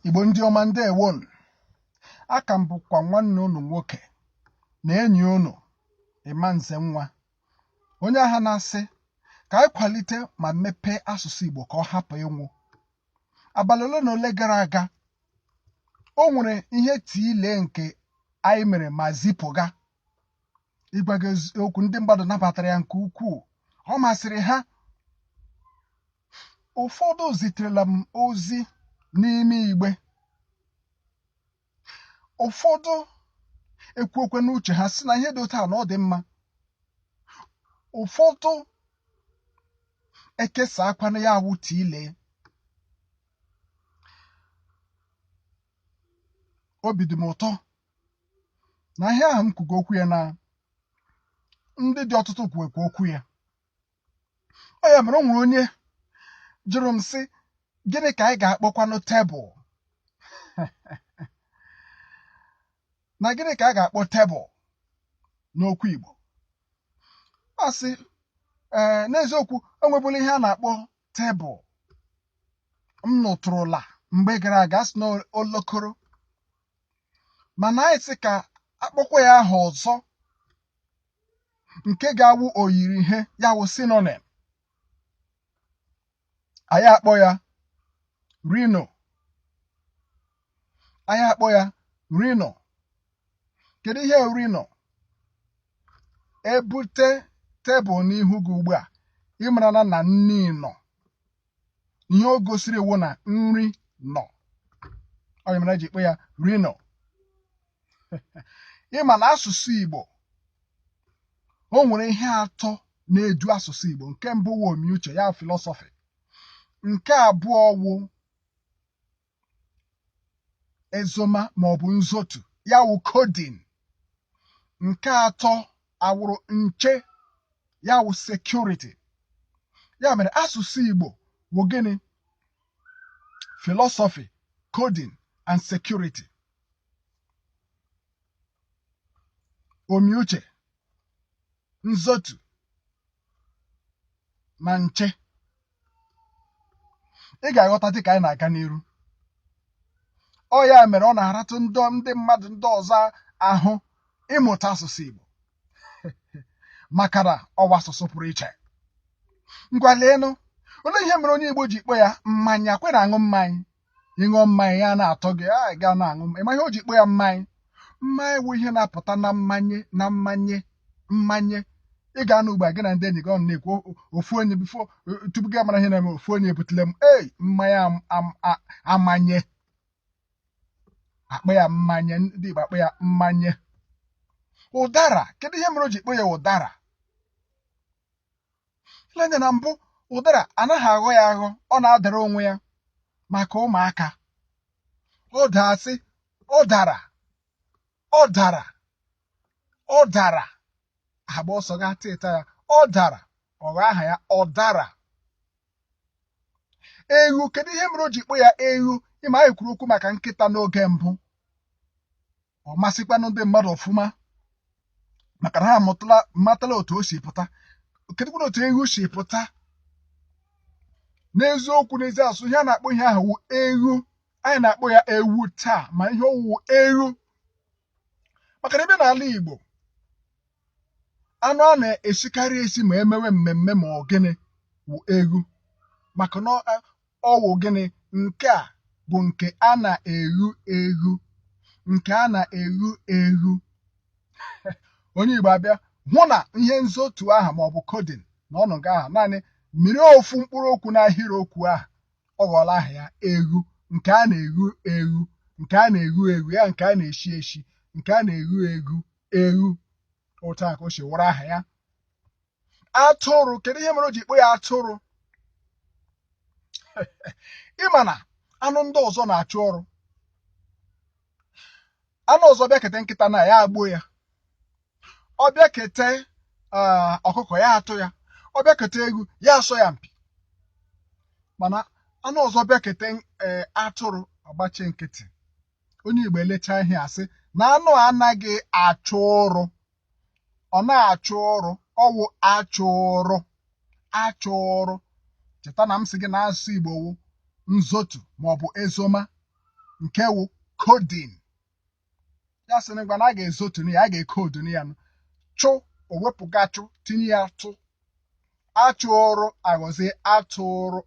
Igbo ndị ọma ndewonu. Aka m bụkwa nwanne unu nwoke na enyi unu Imanze Nwa, onye agha na-asị ka anyị kwalite ma mepee asụsụ Igbo ka ọ hapụ ịnwụ. Abalị ole na ole gara aga, o nwere ihe tiile nke anyị mere ma zipụga. Ịgwa gị eziokwu, ndị mmadụ nabatara ya nke ukwuu, ọ masịrị ha. Ụfọdụ ziterela m ozi n'ime igbe, ụfọdụ ekwuokwe n'uche ha si na ihe dị otu a na ọ dị mma, ụfọdụ ekesa akwana ya awụ tiile. Obi dị m ụtọ na ihe ahụ m kwugo okwu ya na ndị dị ọtụtụ kwuekwa okwu ya. Ọ ya mere o nwere onye jụrụ m sị, gịnị ka anyị ga-akpọkwanụ tebụl? Na gịnị ka a ga-akpọ tebụl n'okwu Igbo? Asị n'eziokwu, enwebụla ihe a na-akpọ tebụl m nụtụrụla mgbe gara aga, sị na olokoro, mana anyị sị ka akpọkwa ya aha ọzọ nke ga-awụ oyiri ihe, ya wụ synonym. Anyị akpọ ya Rhino. Anyị akpọ ya Rhino. Kedu ihe Rhino? Ebute tebụl n'ihu gị ugbu a, ịmara na nni nọ. Ihe o gosiri ewu na nri nọ. Ọ ya mere eji kpọ ya Rhino. Ịma na asụsụ Igbo, o nwere ihe atọ na-edu asụsụ Igbo. Nke mbụ wụ omiuche, ya philosophy. Nke abụọ wụ ezoma maọbụ nzotu, ya wụ coding. Nke atọ awụrụ nche, ya wụ security. Ya mere asụsụ Igbo wụ gịnị? Philosophy, coding and security. Omiuche, nzotu na nche. Ị ga-aghọta dịka anyị na-aga n'iru. Ọ ya mere ọ na-aratụ ndị mmadụ ndị ọzọ ahụ ịmụta asụsụ Igbo maka na ọwa asụsụ pụrụ iche. Ngwa leenụ, olee ihe mere onye Igbo ji kpọ ya mmanya? Kwe na aṅụ mmanya. Ịṅụọ mmanya ya na-atọ gị, ga na-aṅụ. Ịma ihe o ji kpọ ya mmanya? Mmanya wụ ihe na-apụta na mmanye. Ị ga-anụ ugbu a gị na ndị enyi gị ọnụ na-ekwu ofu onye bifo tupu gị mara ihe na-eme, ofu onye ebutele m mmanya amanye. Akpọ ya mmanye. Ndị Igbo akpọ ya mmanye. Ụdara, kedu ihe mere o ji kpọ ya ụdara? Ile anya na mbụ, ụdara anaghị aghọ ya aghọ, ọ na-adara onwe ya maka ụmụaka. Ọ dasị ọ dara agba ọsọ ga tịta ya, ọ dara, ọghọ aha ya ọdara. Ewu, kedu ihe mere o ji kpọ ya ewu? Ịma anyị kwuru okwu maka nkịta n'oge mbụ. Ọ masịkwanụ ndị mmadụ ọfụma maka na ha matala otu o si pụta. Kedụkwana otu ewu si pụta? N'eziokwu, n'ezi asụ, ihe a na-akpọ ihe ahụ wụ ewu. Anyị na-akpọ ya ewu taa, ma ihe ọwụwụ ewu. Maka na ebe n'ala Igbo, anụ a na-esikarị esi ma emewe mmemme ma ọ gịnị wụ ewu. Maka na ọ wụ gịnị? Nke a bụ nke a na-eghu eghu, nke a na-eghu eghu. Onye Igbo abịa hụ na ihe nzotu aha maọbụ coding na ọnọgụ aha naanị mmiri ofu mkpụrụ okwu n'ahịrịokwu ahụ, ọ ghọọla aha ya eghu. Nke a na-eghu eghu, nke a na-eghu eghu, ya nke a na-eshi eshi, nke a na-eghu eghu eghu. Otu a ka o si wụrụ aha ya. Atụrụ, kedu ihe mere o ji kpọ ya atụrụ? Ịma na anụ ndị ọzọ na-achụ ọrụ. Anụ ọzọ bịakete nkịta na ya agbuo ya, ọ bịakete ọkụkọ ya atụ ya, ọ bịakete egwu ya asọ ya mpi. Mana anụ ọzọ bịakete atụrụ, ọgbachi nkịtị. Onye Igbo elecha ihe asị na anụ anaghị achụ ụrụ. Ọ na-achụ ọrụ, ọwụ achụrụ. Cheta na m sị gị na asụsụ Igbo wụ nzotu maọbụ ezoma. nke wụ coding. Ya sị na ngwa na a ga-ezotuni ya, a ga-ekoduni ya chụ o wepụga chụ tinye ya tụ achụrụ aghọzie atụrụ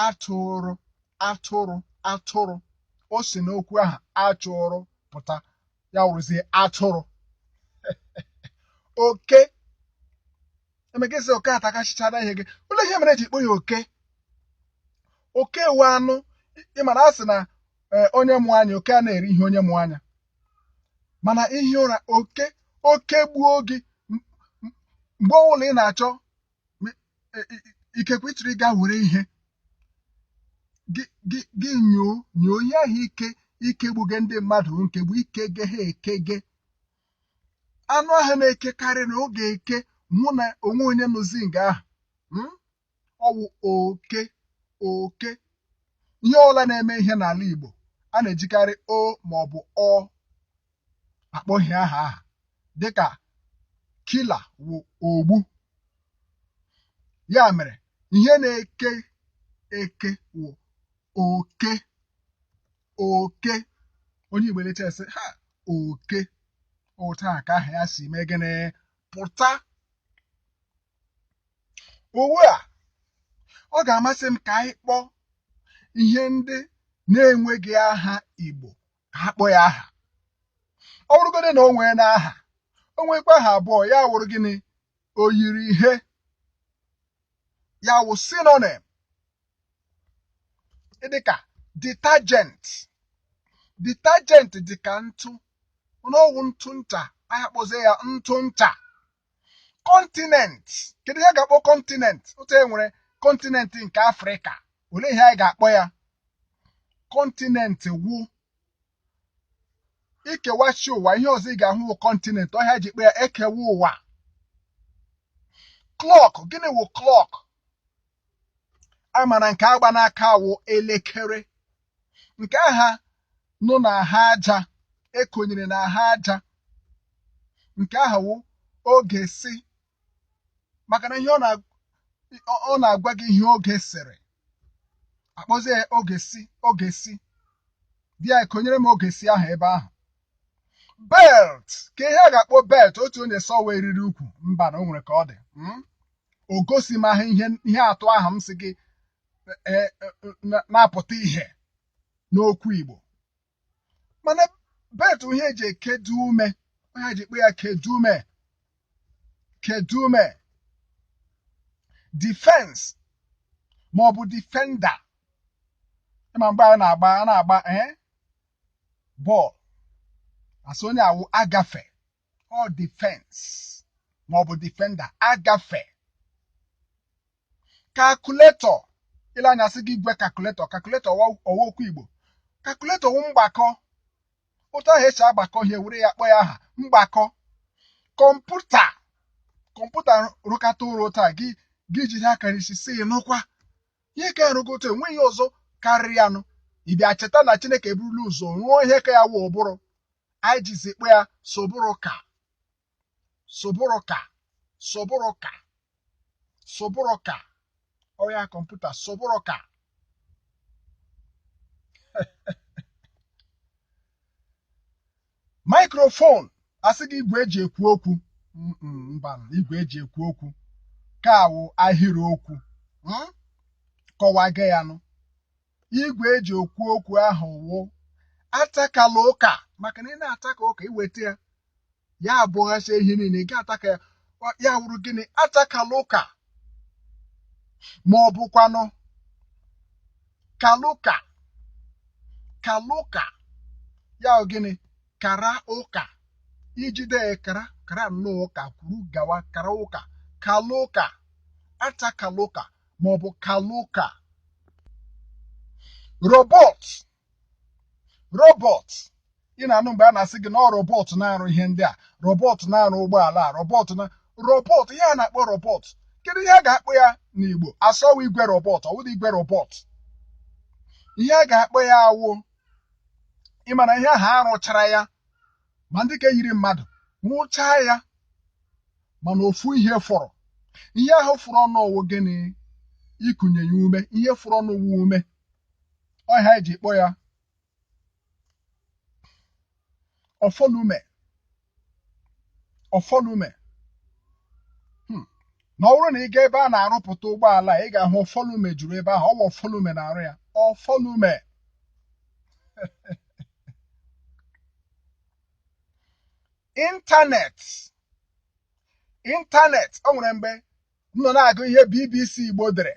atụrụ atụrụ atụrụ. O si n'okwu ahụ achụrụ pụta, ya wụrụzie atụrụ. Oke emegezi oke atakachichara ihe gị. Ụlọ ihe mere eji kpọ ya oke. Oke wu anụ ịmana a sị na onye mụ anya oke a na-eri ihe onye mụ anya, mana ihi ụra oke gbuo gị mgbe ọbụla ị na-achọ ikekwe ịchịrị gaa were ihe gị nyoo ihe ahụ ikegbuge ndị mmadụ nkegbu ikege ha ekege. Anụ ahụ na-ekekarị na oge eke mụ na onwe onye nụzi nga ahụ ọwụ oke. Oke ihe ọbụla na-eme ihe n'ala Igbo a na-ejikarị o maọbụ ọ akpọghị aha dịka kila wụ ogbu. Ya mere ihe na-eke eke wụ oke. Oke onye Igbo lecha ese ha oke ụta ka aha ya si mee gịnị pụta. Ugbu a ọ ga-amasị m ka anyị kpọọ ihe ndị na-enweghị aha Igbo ka ha kpọọ ya aha. Ọ bụrụgodị na o nwee na aha, o nwekwa aha abụọ, ya wụrụ gịnị o yiri ihe, ya wụ synonym. Dịka detergent. Detergent dịka ntụ n'ọwụ ntụ ncha, anyị akpọzie ya ntụ ncha. Continent, kedu ihe ga-akpọ continent? Otu e nwere continent nke Afrịka, olee ihe anyị ga-akpọ ya? Continent wụ ikewachi ụwa. Ihe ọzọ ị ga-ahụ wụ continent, ọhịa ji kpọ ya ekewa ụwa. Clock, gịnị wụ clock? Amara nke agba n'aka wụ elekere. Nke aha nọ n'ahụ aja, ekonyere n'ahụ aja, nke aha wụ oge si, maka na ihe ọ na-agwa gị ihe oge sịrị, akpọzie ya oge si. Oge si di ya ekonyere m oge si ahụ ebe ahụ. Belt, ka ihe a ga-akpọ belt. Otu onye sọ wee eriri ukwu, mba na o nwere ka ọ dị. O gosi m ahụ ihe atụ ahụ m si gị na-apụta ihe n'okwu Igbo. Mana belt ihe eji ekedu ume, onye ji kpọ ya kedume. Kedume. Defense maọbụ defender. Ịma mgbe a na-agba bọọlụ, asị onye awụ agafe. Ọ defense maọbụ defender, agafe. Calculator, ile anya sị gị igwe calculator. Calculator ọwa okwu Igbo. Calculator wụ mgbakọ. Otu ahụ esi agbakọ ihe were ya kpọọ ya aha mgbakọ. Kọmputa. Kọmputa rụkata ụlọ taa gị jiri akara isi si nụkwa ihe ka rụgote, enweghị ọzọ karịrị anụ. Ị bịa cheta na Chineke eburula ụzọ rụọ ihe ka ya wụ ụbụrụ. Anyị jizi kpọ ya sobụrụka. Sobụrụka. Sobụrụka. Sobụrụka. Ọ ya kọmputa sobụrụka. Microphone, asị gị igwe eji ekwu okwu. Mba, igwe eji ekwu okwu ka awụ ahịrịokwu. Kọwaga ya nụ. Igwe eji ekwu okwu ahụ wụ atakala ụka, maka na ị na-ataka ụka iweta ya ya abụghasị ihe niile ị ga-ataka ya. Ya wụrụ gịnị? Atakala ụka. Ma ọ bụkwanụ kalụka. Kalụka ya wụ gịnị? Kara ụka. Ijide kara nnọọ ụka kwuru gawa kara ụka. Kalụka. Atakala ụka maọbụ kalụka. Robot. Robot, ị na-anụ mgbe a na-asị gị na ọ robot na-arụ ihe ndị a, robot na-arụ ụgbọala a, robot ihe a na-akpọ robot. Kedu ihe a ga-akpọ ya n'Igbo? Asọwa igwe robot, ọ wụdị igwe robot. Ihe a ga-akpọ ya awụ, ịmana ihe ahụ arụchara ya, ma ndị ka yiri mmadụ rụchaa ya, mana ofu ihe fọrọ. Ihe ahụ fọrọ ọnụ ọwụ gịnị? Ikunye ya ume. Ihe fọrọ ọnụ wụ ume. Ọ ha eji kpọ ya ọfọlume na ọ bụrụ na ị gaa ebe a na-arụpụta ụgbọala ị ga-ahụ ọfọlume juru ebe ahụ. Ọwa ọfọlume na-arụ ya. Ọfọlume. ịntanet o nwere mgbe m nọ na-agụ ihe BBC Igbo dere,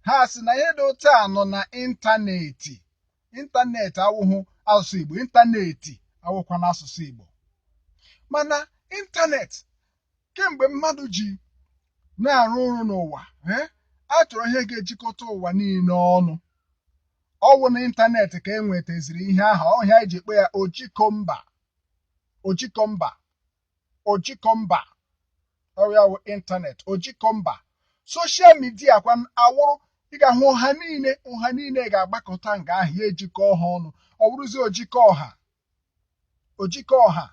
ha sị na ihe dị otu a nọ na ịntaneti awụghị asụsụ Igbo, ịntaneti awụkwa n'asụsụ Igbo. Mana ịntaneti kemgbe mmadụ ji na-arụ ọrụ n'ụwa, a chọrọ ihe ga-ejikọta ụwa niile ọnụ. Ọwụ na ịntaneti ka e nwetaziri ihe ahụ, ọhịa eji ekpe ya ojikomba ọrịa wụ ịntaneti, ojikomba. Soshal midia kwa awụrụ, ị ga-ahụ ọha niile ga-agbakọta nga ahụ ya ejikọ ha ọnụ. Ọ bụrụzi ojikọ ọha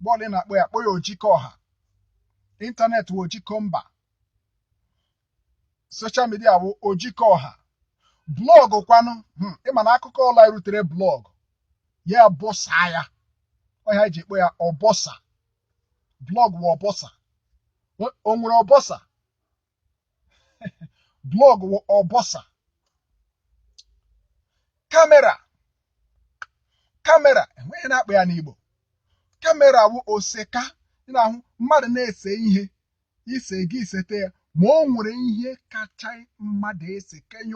bọọlụ na-akpọ ya ojikọ ọha. Ịntaneti wụ ojikomba, soshal midia wụ ojikọ ọha. Blọọgụ kwanụ, ịma na akụkọ ọla erutere blọọgụ ya bọsa ya, ọhịa eji ekpe ya ọbọsa. Blọọgụ wụ ọbọsa. O nwere ọbọsa? Blọọgụ wụ ọbọsa. Kamera enweghị na-akpọ ya n'Igbo. Kamera wụ oseka. Ị na-ahụ mmadụ na-ese ihe, ise gị isete ya, ma o nwere ihe kacha mmadụ ese kenye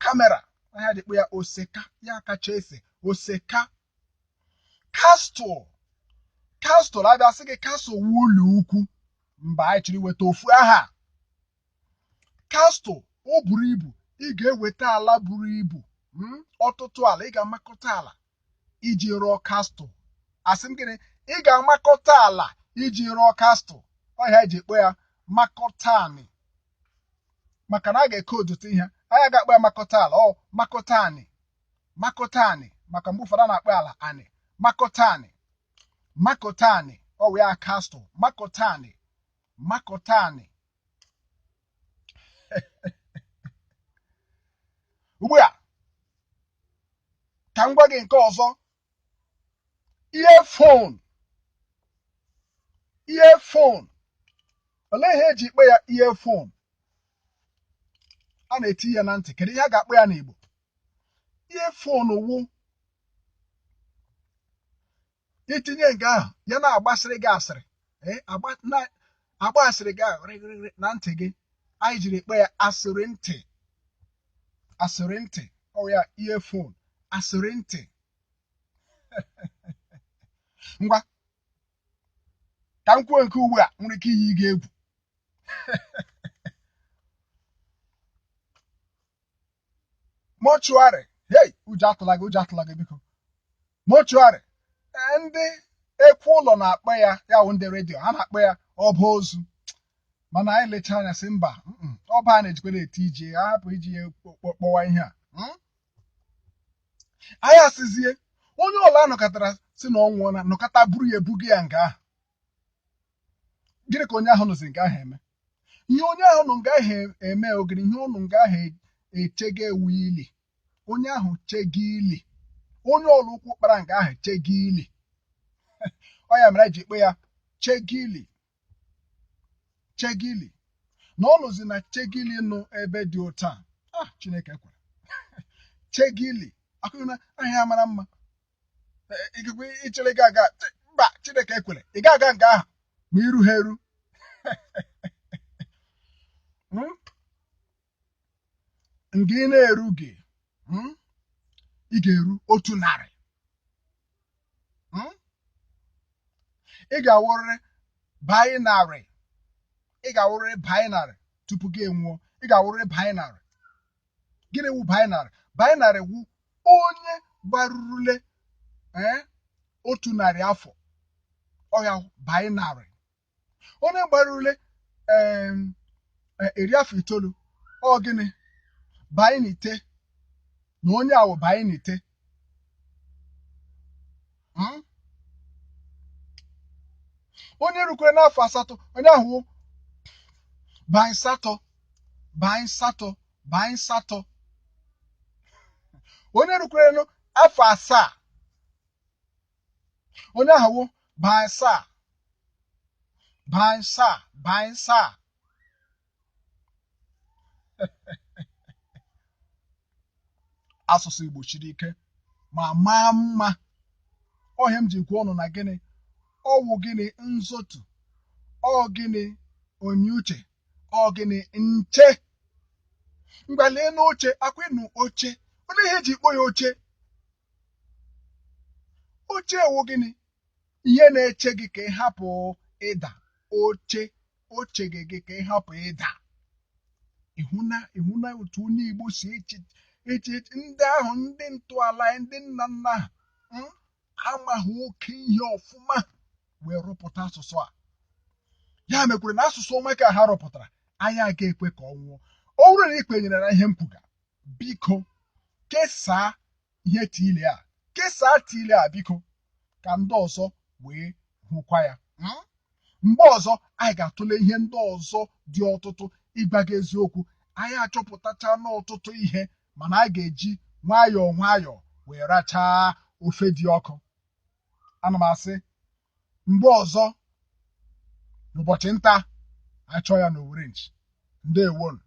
kamera, ahịa dịkpọ ya oseka, ya kacha ese oseka. Kastul abịa sị gị kastul wu ụlọ ukwu, mba anyị chiri weta ofu aha. Kastul o buru ibu, ị ga-eweta ala buru ibu, ọtụtụ ala, ị ga-amakọta ala iji rụọ kastul. Asị m gịnị? Ị ga-amakọta ala iji rụọ kastul. Ọhịa eji ekpe ya makọta anị, maka na a ga-ekoduta ihe, anyị ga-akpọ ya makọta ala. Makọta anị, maka mgbe ụfọdụ a na-akpọ ala anị. Makọta anị ọ wụ ya kastul. Makọta anị. Ugbu a ka m gwa gị nke ọzọ. Earphone. Olee ihe eji ikpe ya earphone? A na-eti ya na ntị. Kedu ihe a ga-akpọ ya n'Igbo? Earphone wụ itinye nga ahụ ya na-agbasịrị gị asịrị, agba asịrị gị ahụ rịrịrị na ntị gị. Anyị jiri ekpe ya asịrị ntị. Ọ ya earphone, asịrị ntị. Ngwa ka m kwuo nke ugbu a nwere ike iyi gị egwu. Mọchụarị. Ụjọ atụla gị biko. Mọchụarị, ndị ekwe ụlọ na-akpọ ya, ya wụ ndị redio, ha na-akpọ ya ọba ozu. Mana anyị lechaa anya sị mba, ọba a na-ejikwara eti ije, ha hapụ iji ya kpọwa ihe a. Anyị asịzie onye ọla nọkọtara si na ọ nwụọla, nọkọta buru ya ebuga ya nga ahụ. Gịnị ka onye ahụ nọzi nga ahụ eme? Ihe onye ahụ nọ nga ahụ eme ogiri, ihe ọnụ nga ahụ echega ewu ili. Onye ahụ chega ili. Onye ọla ụkwụ kpara nga ahụ chega ili. Ọ ya mere eji ekpe ya chegili. Na ọ nọzi na chegili nụ ebe dị otu a. Chineke kwere. Chegili akụghị na ahịa mara mma. Ikekwe ichere gị aga, mba, Chineke ekwere, ị ga-aga nga ahụ ma iru ha eru. Nga ị na-eru gị, ị ga-eru 100. Ị ga-awụrịrị binary tupu gị enwụọ. Ị ga-awụrịrị binary. Gịnị wụ binary? Binary wụ onye gbarurule 100 afọ. Ọ ya binary. Onye gbarurule 10 afọ 9, ọ gịnị? Bainite. Na onye ahụ bainite. Onye rukwere n'afọ 8, onye ahụ bainsatọ. Bainsatọ. Onye rukwere n'afọ 7, onye ahụ bansa asụsụ Igbo chiri ike ma maa mma. Ọhịa m ji kwuo ọnụ na gịnị ọwụ gịnị nzotu, ọ gịnị onye uche, ọ gịnị nche. Mgbalie n'oche akwịnụ oche, onye ihe eji kpọ ya oche. Oche wụ gịnị ihe na-eche gị ka ị hapụ ịda. Oche gị ka ị hapụ ịda. ịhụna otu onye Igbo si eche ndị ahụ, ndị ntọala, ndị nna nna ha amaghị oke ihe ọfụma wee rụpụta asụsụ a. Ya mekwere na asụsụ ọma ka ha rụpụtara anyị aga ekwe ka ọ nwụọ. Ọ bụrụ na ị kwenyere na ihe m kwuga, biko kesaa ihe tile a biko ka ndị ọzọ wee hụkwa ya. Mgbe ọzọ anyị ga-atụle ihe ndị ọzọ dị ọtụtụ. Ịgwa gị eziokwu, anyị achọpụtacha n'ọtụtụ ihe, mana a ga-eji nwayọọ wee rachaa ofe dị ọkụ. Ana m asị mgbe ọzọ n'ụbọchị nta achọ ya n'Owerre. Ndewonu.